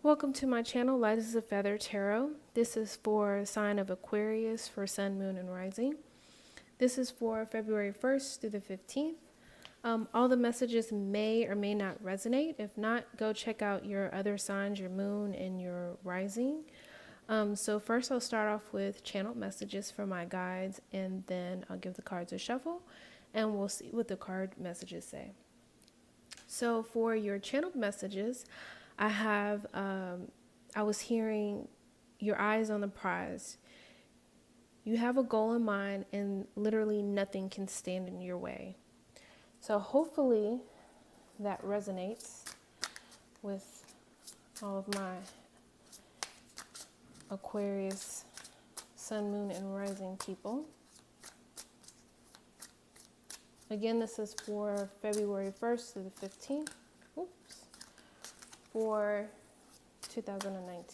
Welcome to my channel, Light as a Feather Tarot. This is for sign of Aquarius for Sun, Moon, and Rising. This is for February 1st through the 15th. All the messages may or may not resonate. If not, go check out your other signs, your moon and your rising. So first I'll start off with channeled messages for my guides, and then I'll give the cards a shuffle and we'll see what the card messages say. So for your channeled messages, I was hearing your eyes on the prize. You have a goal in mind and literally nothing can stand in your way. So hopefully that resonates with all of my Aquarius, Sun, Moon, and Rising people. Again, this is for February 1st through the 15th. Oops. For 2019.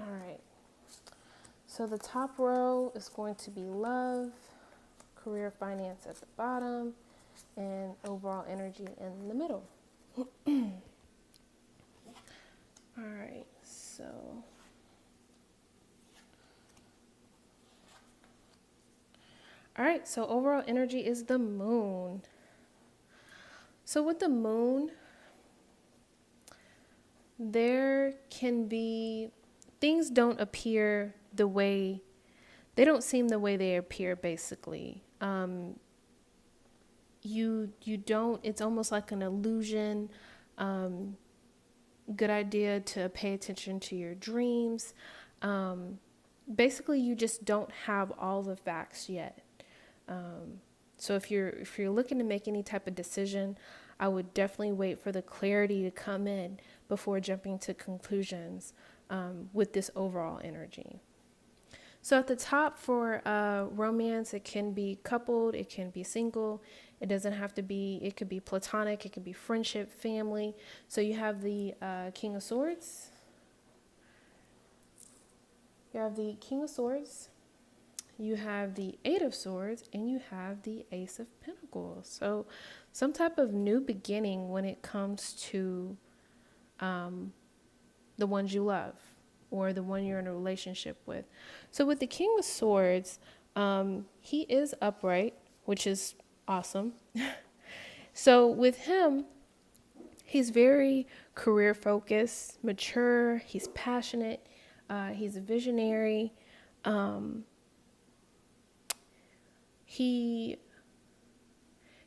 All right. So the top row is going to be love, career, finance at the bottom, and overall energy in the middle. All right. So overall energy is the moon. So with the moon, there can be things don't appear the way they don't seem the way they appear. Basically, you don't. It's almost like an illusion. Good idea to pay attention to your dreams. Basically, you just don't have all the facts yet. So if you're looking to make any type of decision, I would definitely wait for the clarity to come in before jumping to conclusions with this overall energy. So at the top for romance, it can be coupled, it can be single. It doesn't have to be, it could be platonic, it could be friendship, family. So you have the King of Swords. You have the King of Swords. You have the Eight of Swords, and you have the Ace of Pentacles. So some type of new beginning when it comes to the ones you love or the one you're in a relationship with. So with the King of Swords, he is upright, which is awesome. So with him, he's very career focused, mature, he's passionate, he's a visionary.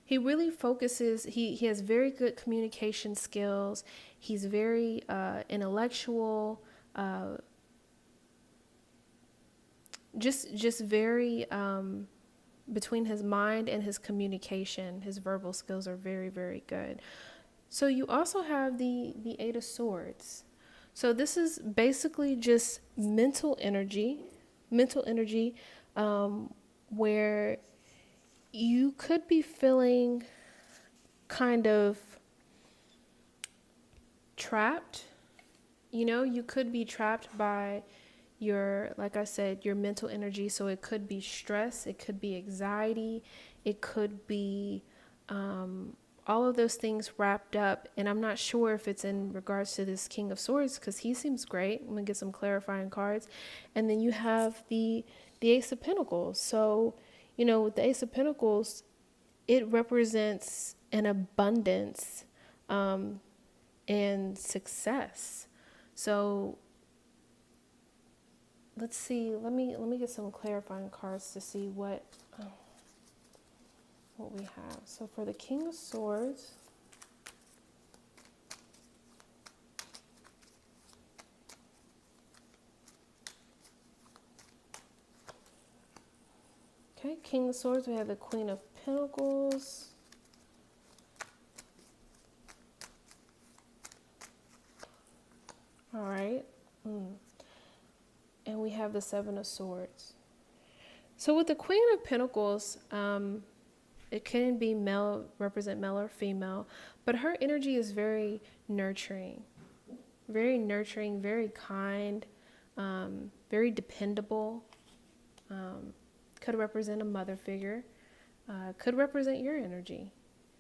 He really focuses, he has very good communication skills. He's very intellectual, just very, between his mind and his communication, his verbal skills are very, very good. So you also have the Eight of Swords. So this is basically just mental energy, where you could be feeling kind of trapped. You could be trapped by like I said, your mental energy. So it could be stress, it could be anxiety, it could be all of those things wrapped up. And I'm not sure if it's in regards to this King of Swords, because he seems great. I'm gonna get some clarifying cards. And then you have the Ace of Pentacles. So with the Ace of Pentacles, it represents an abundance and success. So let's see. Let me get some clarifying cards to see what we have. So for the King of Swords, okay, King of Swords, we have the Queen of Pentacles. All right. And we have the Seven of Swords. So with the Queen of Pentacles, it can be represent male or female, but her energy is very nurturing, very kind, very dependable. Could represent a mother figure, could represent your energy.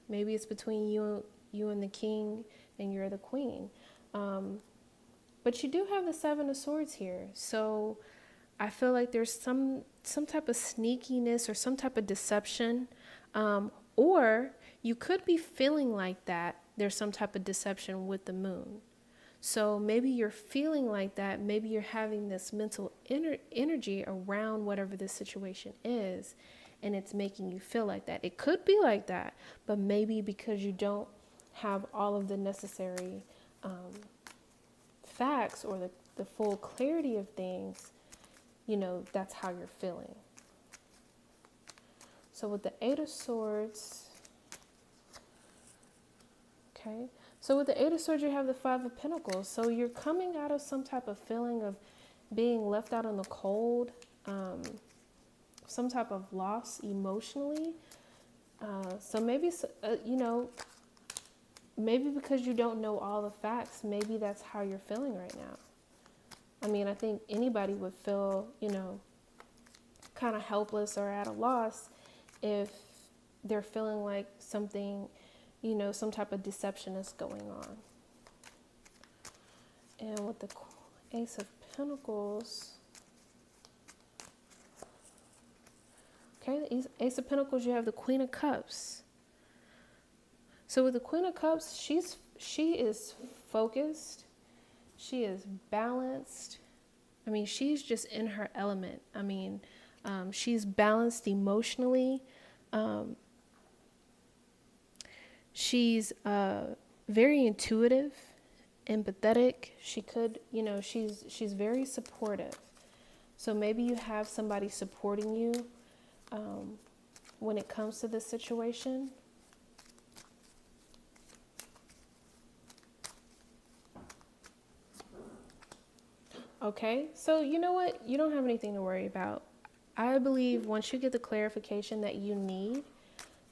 Maybe it's between you and the king, and you're the queen. But you do have the Seven of Swords here. So I feel like there's some type of sneakiness or some type of deception. Or you could be feeling like that there's some type of deception with the moon. So maybe you're feeling like that. Maybe you're having this mental energy around whatever this situation is, and it's making you feel like that. It could be like that, but maybe because you don't have all of the necessary facts or the full clarity of things, you know, that's how you're feeling. So with the Eight of Swords, okay. So with the Eight of Swords, you have the Five of Pentacles. So you're coming out of some type of feeling of being left out in the cold, some type of loss emotionally. So maybe, you know, maybe because you don't know all the facts, maybe that's how you're feeling right now. I mean, I think anybody would feel, you know, kind of helpless or at a loss if they're feeling like something, you know, some type of deception is going on. And with the Ace of Pentacles, okay, the Ace of Pentacles, you have the Queen of Cups. So with the Queen of Cups, she is focused, she is balanced. I mean, she's just in her element. I mean, she's balanced emotionally. She's very intuitive, empathetic. She could, you know, she's very supportive. So maybe you have somebody supporting you when it comes to this situation. Okay, so you know what? You don't have anything to worry about. I believe once you get the clarification that you need,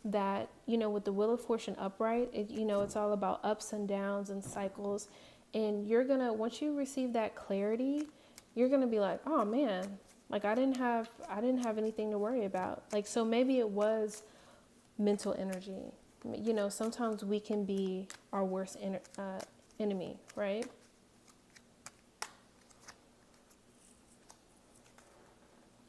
that, you know, with the Wheel of Fortune upright, you know, it's all about ups and downs and cycles. And you're gonna, once you receive that clarity, you're gonna be like, oh man, like I didn't have anything to worry about. Like, so maybe it was mental energy. You know, sometimes we can be our worst enemy, right?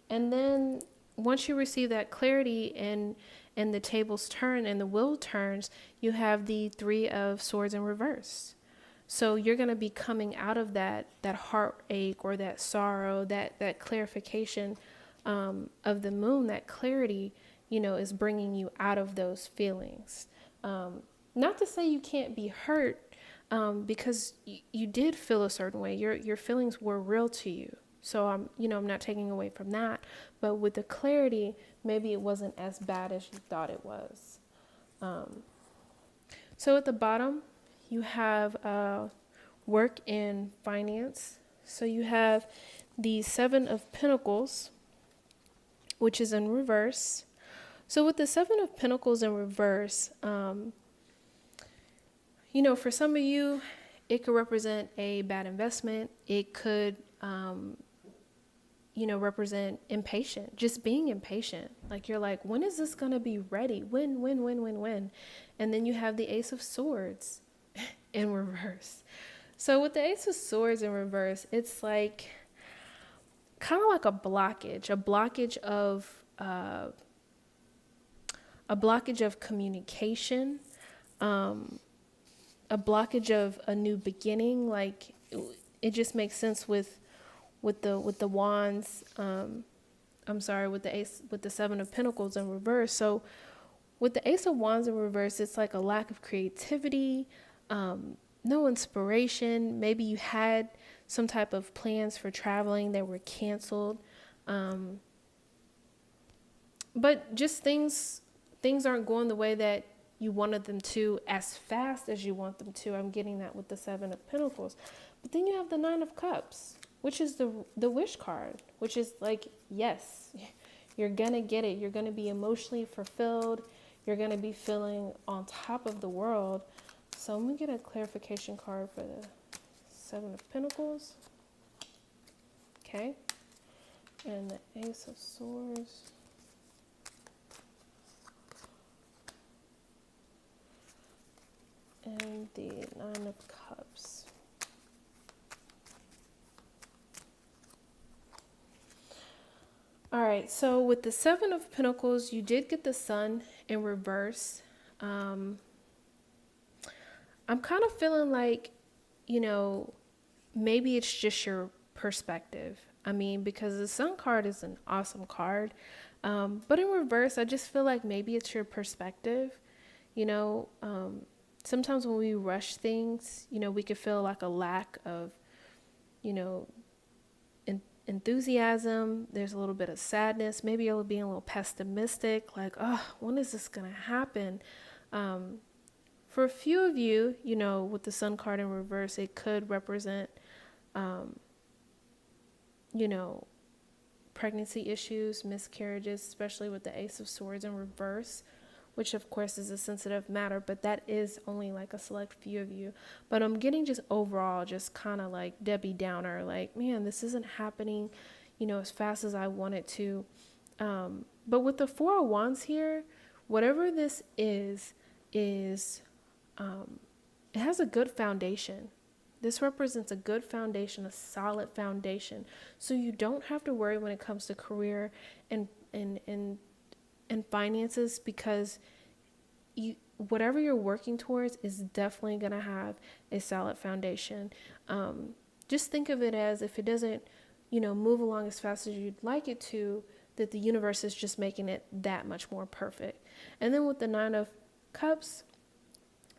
And then once you receive that clarity and the tables turn and the wheel turns, you have the Three of Swords in reverse. So you're going to be coming out of that heartache or that sorrow, that clarification of the moon, that clarity, you know, is bringing you out of those feelings. Not to say you can't be hurt, because you did feel a certain way. Your feelings were real to you. So I'm not taking away from that, but with the clarity, maybe it wasn't as bad as you thought it was. So at the bottom, you have work and finance. So you have the Seven of Pentacles, which is in reverse. So with the Seven of Pentacles in reverse, for some of you, it could represent a bad investment. It could represent impatient, just being impatient. Like you're like, when is this going to be ready? When? And then you have the Ace of Swords in reverse. So with the Ace of Swords in reverse, it's like kind of like a blockage of communication, a blockage of a new beginning. Like it just makes sense with the wands, with the Seven of Pentacles in reverse. So with the Ace of Wands in reverse, it's like a lack of creativity, no inspiration. Maybe you had some type of plans for traveling that were canceled. But just things aren't going the way that you wanted them to as fast as you want them to. I'm getting that with the Seven of Pentacles. But then you have the Nine of Cups, which is the wish card, which is like, yes, you're going to get it. You're going to be emotionally fulfilled. You're going to be feeling on top of the world. So I'm going to get a clarification card for the Seven of Pentacles. Okay. And the Ace of Swords. and the Nine of Cups. All right, so with the Seven of Pentacles, you did get the Sun in reverse. I'm kind of feeling like, you know, maybe it's just your perspective. I mean, because the Sun card is an awesome card. But in reverse, I just feel like maybe it's your perspective. You know, sometimes when we rush things, you know, we could feel like a lack of, you know, enthusiasm. There's a little bit of sadness. Maybe you're being a little pessimistic, like, oh, when is this going to happen? For a few of you, you know, with the Sun card in reverse, it could represent, you know, pregnancy issues, miscarriages, especially with the Ace of Swords in reverse, which of course is a sensitive matter, but that is only like a select few of you. But I'm getting just overall, just kind of like Debbie Downer, like, man, this isn't happening, you know, as fast as I want it to. But with the Four of Wands here, whatever this is, it has a good foundation. This represents a good foundation, a solid foundation. So you don't have to worry when it comes to career and finances, because whatever you're working towards is definitely going to have a solid foundation. Just think of it as, if it doesn't, you know, move along as fast as you'd like it to, that the universe is just making it that much more perfect. And then with the Nine of Cups,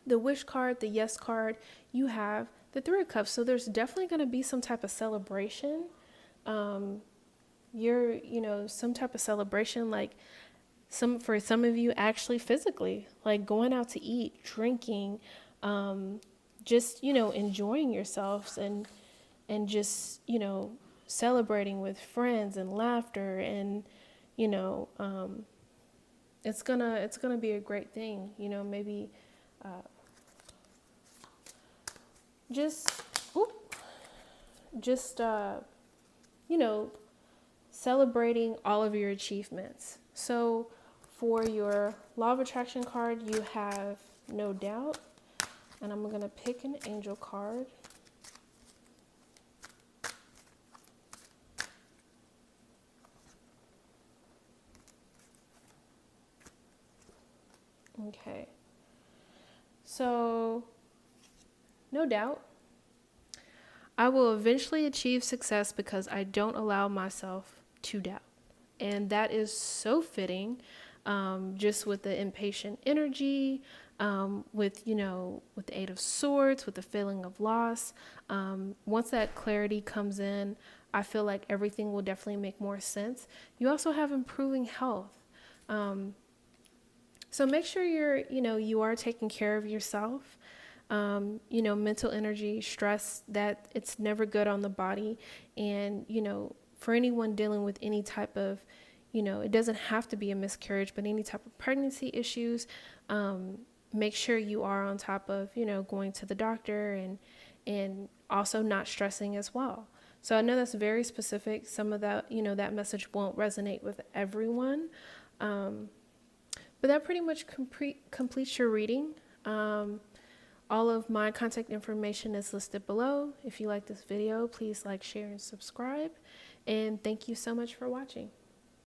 the wish card, the yes card, you have the Three of Cups. So there's definitely going to be some type of celebration. You know, some type of celebration, like for some of you actually physically, like going out to eat, drinking, just, you know, enjoying yourselves and just, you know, celebrating with friends and laughter, and, you know, it's gonna be a great thing, you know, maybe, you know, celebrating all of your achievements. So for your Law of Attraction card, you have No Doubt, and I'm going to pick an angel card. Okay. So, no doubt, I will eventually achieve success because I don't allow myself to doubt. And that is so fitting, just with the impatient energy, with, you know, with the Eight of Swords, with the feeling of loss. Once that clarity comes in, I feel like everything will definitely make more sense. You also have improving health. So make sure you are taking care of yourself. You know, mental energy, stress, that it's never good on the body. And, you know, for anyone dealing with any type of, you know, it doesn't have to be a miscarriage, but any type of pregnancy issues, make sure you are on top of, you know, going to the doctor and also not stressing as well. So I know that's very specific. Some of that, you know, that message won't resonate with everyone. But that pretty much completes your reading. All of my contact information is listed below. If you like this video, please like, share, and subscribe. And thank you so much for watching.